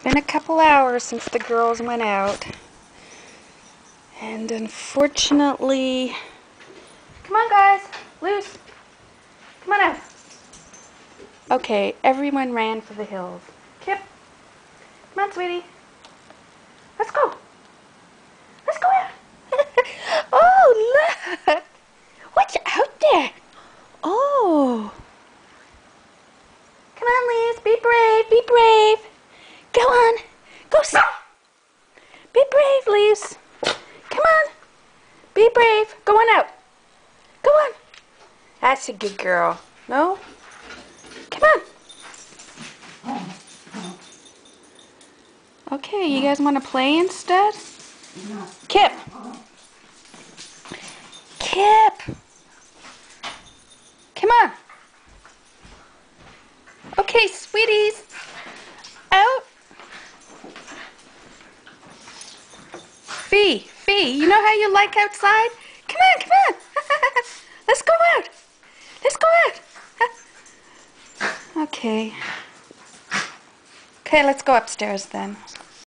been a couple hours since the girls went out. And unfortunately... Come on, guys. Loose. Come on out. Okay, everyone ran for the hills. Kip. Come on, sweetie. Let's go. Let's go out. Oh, look. What's out there? Oh. Come on, Lise. Be brave. Be brave. Go on. Go see. Be brave, Lise. Come on. Be brave. Go on out. Go on. That's a good girl. No? Come on. Okay, you guys want to play instead? Kip. Kip. Come on. Okay, sweeties. Out. Fee, you know how you like outside? Come on, come on. Let's go out. Let's go out. Okay. Okay, let's go upstairs then.